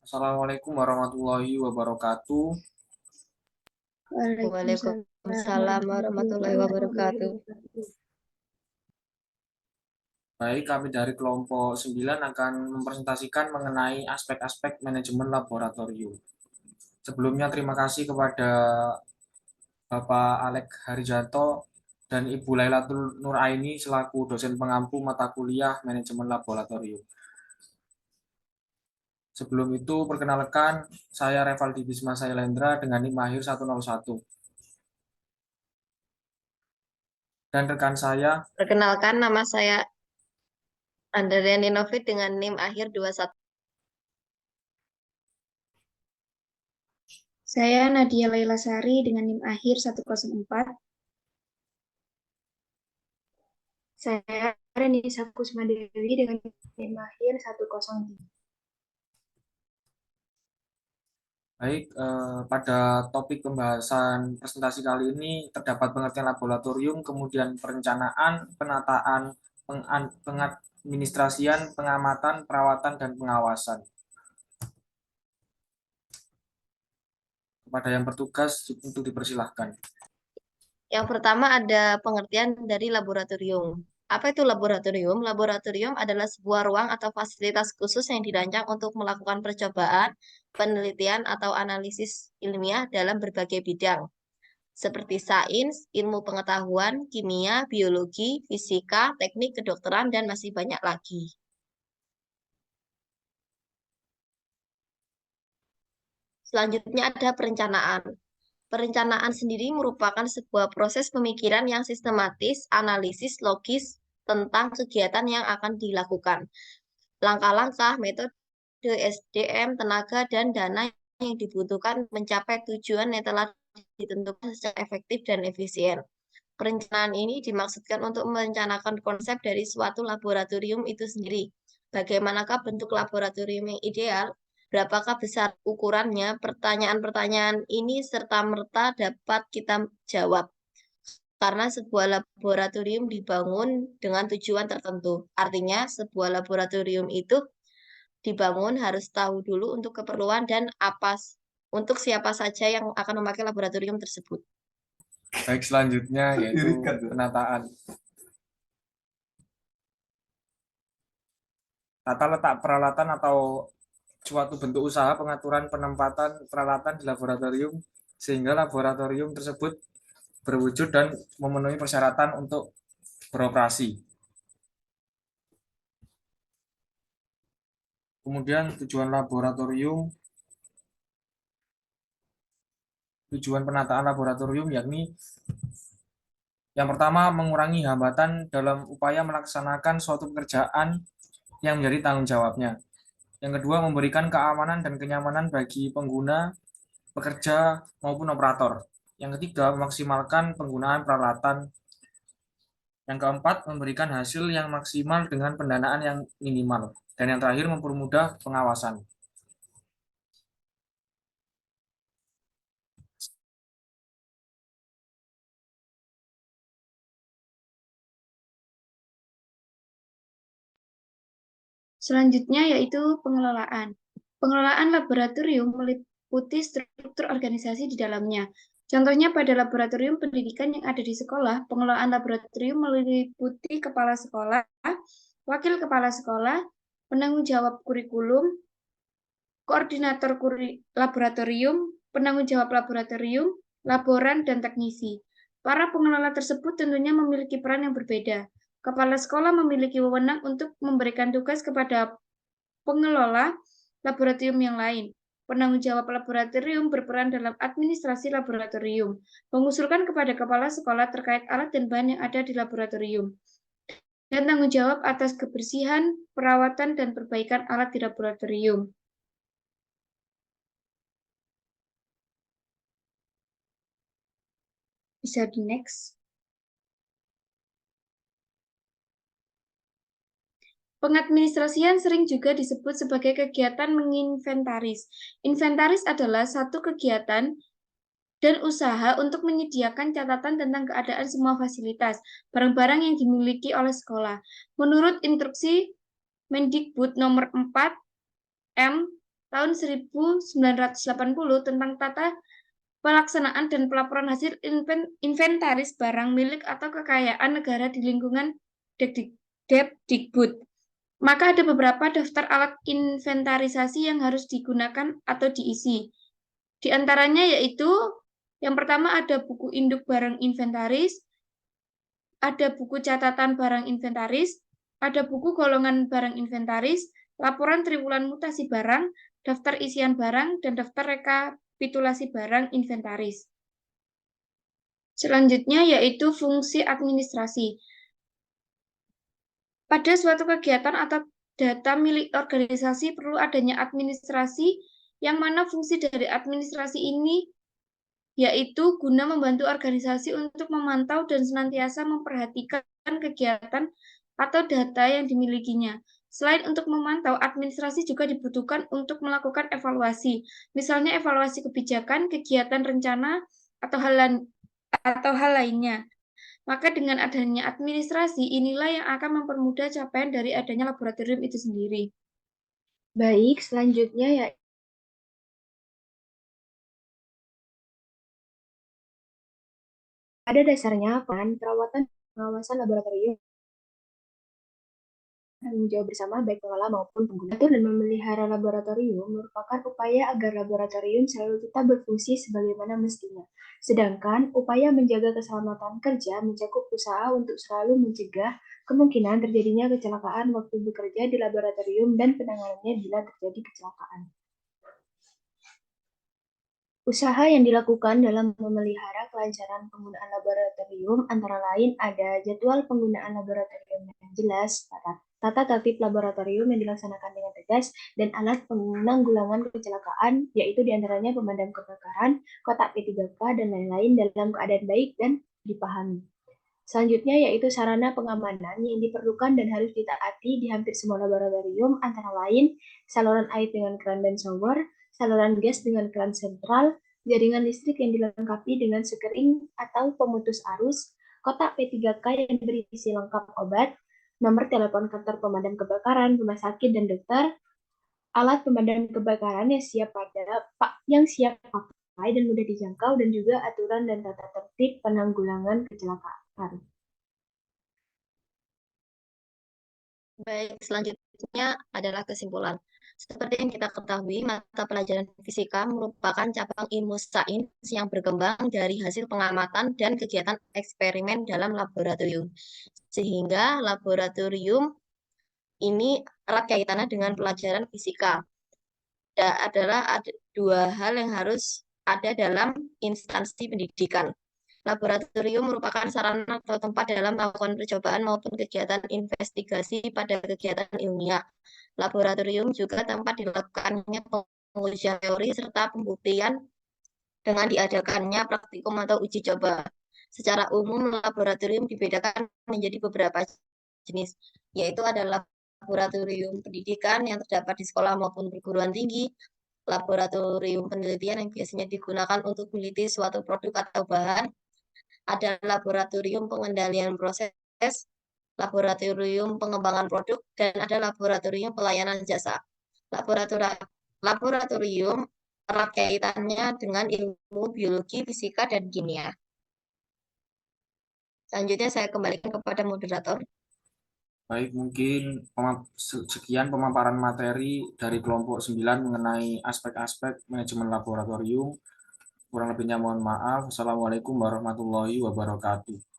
Assalamualaikum warahmatullahi wabarakatuh. Waalaikumsalam Waalaikumsalam warahmatullahi warahmatullahi wabarakatuh. wabarakatuh. Baik, kami dari kelompok 9 akan mempresentasikan mengenai aspek-aspek manajemen laboratorium. Sebelumnya terima kasih kepada Bapak Alek Harijanto dan Ibu Lailatul Nuraini selaku dosen pengampu mata kuliah manajemen laboratorium. Sebelum itu, perkenalkan, saya Revaldi Bisma Sailendra dengan NIM Mahir 101. Dan rekan saya, Perkenalkan, nama saya Andrea Ninovit dengan NIM akhir 21. Saya Nadia Laila Sari dengan NIM akhir 104. Saya Renisa Kusmadewi dengan NIM akhir 103. baik, pada topik pembahasan presentasi kali ini terdapat pengertian laboratorium, kemudian perencanaan, penataan, pengadministrasian, pengamatan, perawatan, dan pengawasan. Kepada yang bertugas untuk dipersilahkan. Yang pertama ada pengertian dari laboratorium. Apa itu laboratorium? Laboratorium adalah sebuah ruang atau fasilitas khusus yang dirancang untuk melakukan percobaan, penelitian, atau analisis ilmiah dalam berbagai bidang, seperti sains, ilmu pengetahuan, kimia, biologi, fisika, teknik, kedokteran, dan masih banyak lagi. Selanjutnya ada perencanaan. Perencanaan sendiri merupakan sebuah proses pemikiran yang sistematis, analisis logis tentang kegiatan yang akan dilakukan. Langkah-langkah, metode, SDM, tenaga, dan dana yang dibutuhkan mencapai tujuan yang telah ditentukan secara efektif dan efisien. Perencanaan ini dimaksudkan untuk merencanakan konsep dari suatu laboratorium itu sendiri. Bagaimanakah bentuk laboratorium yang ideal? Berapakah besar ukurannya? Pertanyaan-pertanyaan ini serta-merta dapat kita jawab karena sebuah laboratorium dibangun dengan tujuan tertentu. Artinya, sebuah laboratorium itu dibangun harus tahu dulu untuk keperluan dan untuk siapa saja yang akan memakai laboratorium tersebut. Baik, selanjutnya yaitu penataan. Tata letak peralatan atau suatu bentuk usaha pengaturan penempatan peralatan di laboratorium sehingga laboratorium tersebut berwujud dan memenuhi persyaratan untuk beroperasi. Kemudian tujuan penataan laboratorium yakni yang pertama mengurangi hambatan dalam upaya melaksanakan suatu pekerjaan yang menjadi tanggung jawabnya. Yang kedua, memberikan keamanan dan kenyamanan bagi pengguna, pekerja, maupun operator. Yang ketiga, memaksimalkan penggunaan peralatan. Yang keempat, memberikan hasil yang maksimal dengan pendanaan yang minimal. Dan yang terakhir, mempermudah pengawasan. Selanjutnya yaitu pengelolaan. Pengelolaan laboratorium meliputi struktur organisasi di dalamnya. Contohnya pada laboratorium pendidikan yang ada di sekolah, pengelolaan laboratorium meliputi kepala sekolah, wakil kepala sekolah, penanggung jawab kurikulum, koordinator laboratorium, penanggung jawab laboratorium, laboran, dan teknisi. Para pengelola tersebut tentunya memiliki peran yang berbeda. Kepala sekolah memiliki wewenang untuk memberikan tugas kepada pengelola laboratorium yang lain. Penanggung jawab laboratorium berperan dalam administrasi laboratorium, mengusulkan kepada kepala sekolah terkait alat dan bahan yang ada di laboratorium, dan tanggung jawab atas kebersihan, perawatan, dan perbaikan alat di laboratorium. Bisa di next. Pengadministrasian sering juga disebut sebagai kegiatan menginventaris. Inventaris adalah satu kegiatan dan usaha untuk menyediakan catatan tentang keadaan semua fasilitas, barang-barang yang dimiliki oleh sekolah. Menurut instruksi Mendikbud nomor 4 M tahun 1980 tentang tata pelaksanaan dan pelaporan hasil inventaris barang milik atau kekayaan negara di lingkungan Depdikbud. Maka ada beberapa daftar alat inventarisasi yang harus digunakan atau diisi. Di antaranya yaitu yang pertama ada buku induk barang inventaris, ada buku catatan barang inventaris, ada buku golongan barang inventaris, laporan triwulan mutasi barang, daftar isian barang, dan daftar rekapitulasi barang inventaris. Selanjutnya yaitu fungsi administrasi. Pada suatu kegiatan atau data milik organisasi perlu adanya administrasi, yang mana fungsi dari administrasi ini yaitu guna membantu organisasi untuk memantau dan senantiasa memperhatikan kegiatan atau data yang dimilikinya. Selain untuk memantau, administrasi juga dibutuhkan untuk melakukan evaluasi, misalnya evaluasi kebijakan, kegiatan rencana, atau hal lainnya. Maka dengan adanya administrasi, inilah yang akan mempermudah capaian dari adanya laboratorium itu sendiri. Baik, selanjutnya ya pada dasarnya perawatan pengawasan laboratorium tanggung jawab bersama baik pengelola maupun pengguna. Atur dan memelihara laboratorium merupakan upaya agar laboratorium selalu tetap berfungsi sebagaimana mestinya. Sedangkan upaya menjaga keselamatan kerja mencakup usaha untuk selalu mencegah kemungkinan terjadinya kecelakaan waktu bekerja di laboratorium dan penanganannya bila terjadi kecelakaan. Usaha yang dilakukan dalam memelihara kelancaran penggunaan laboratorium antara lain ada jadwal penggunaan laboratorium yang jelas, tata tertib laboratorium yang dilaksanakan dengan tegas, dan alat penanggulangan kecelakaan, yaitu diantaranya pemadam kebakaran, kotak P3K, dan lain-lain dalam keadaan baik dan dipahami. Selanjutnya yaitu sarana pengamanan yang diperlukan dan harus ditaati di hampir semua laboratorium, antara lain saluran air dengan keran dan shower, saluran gas dengan keran sentral, jaringan listrik yang dilengkapi dengan sekering atau pemutus arus, kotak P3K yang berisi lengkap obat, nomor telepon kantor pemadam kebakaran, rumah sakit, dan dokter, alat pemadam kebakaran yang siap pakai dan mudah dijangkau, dan juga aturan dan tata tertib penanggulangan kecelakaan. Baik, selanjutnya adalah kesimpulan. Seperti yang kita ketahui, mata pelajaran fisika merupakan cabang ilmu sains yang berkembang dari hasil pengamatan dan kegiatan eksperimen dalam laboratorium. Sehingga laboratorium ini erat kaitannya dengan pelajaran fisika. Ada dua hal yang harus ada dalam instansi pendidikan. Laboratorium merupakan sarana atau tempat dalam melakukan percobaan maupun kegiatan investigasi pada kegiatan ilmiah. Laboratorium juga tempat dilakukannya pengujian teori serta pembuktian dengan diadakannya praktikum atau uji coba. Secara umum, laboratorium dibedakan menjadi beberapa jenis, yaitu adalah laboratorium pendidikan yang terdapat di sekolah maupun perguruan tinggi, laboratorium penelitian yang biasanya digunakan untuk meneliti suatu produk atau bahan, ada laboratorium pengendalian proses, laboratorium pengembangan produk, dan ada laboratorium pelayanan jasa. Laboratorium erat kaitannya dengan ilmu biologi, fisika, dan kimia. Selanjutnya saya kembalikan kepada moderator. Baik, mungkin sekian pemaparan materi dari kelompok 9 mengenai aspek-aspek manajemen laboratorium. Kurang lebihnya mohon maaf. Assalamualaikum warahmatullahi wabarakatuh.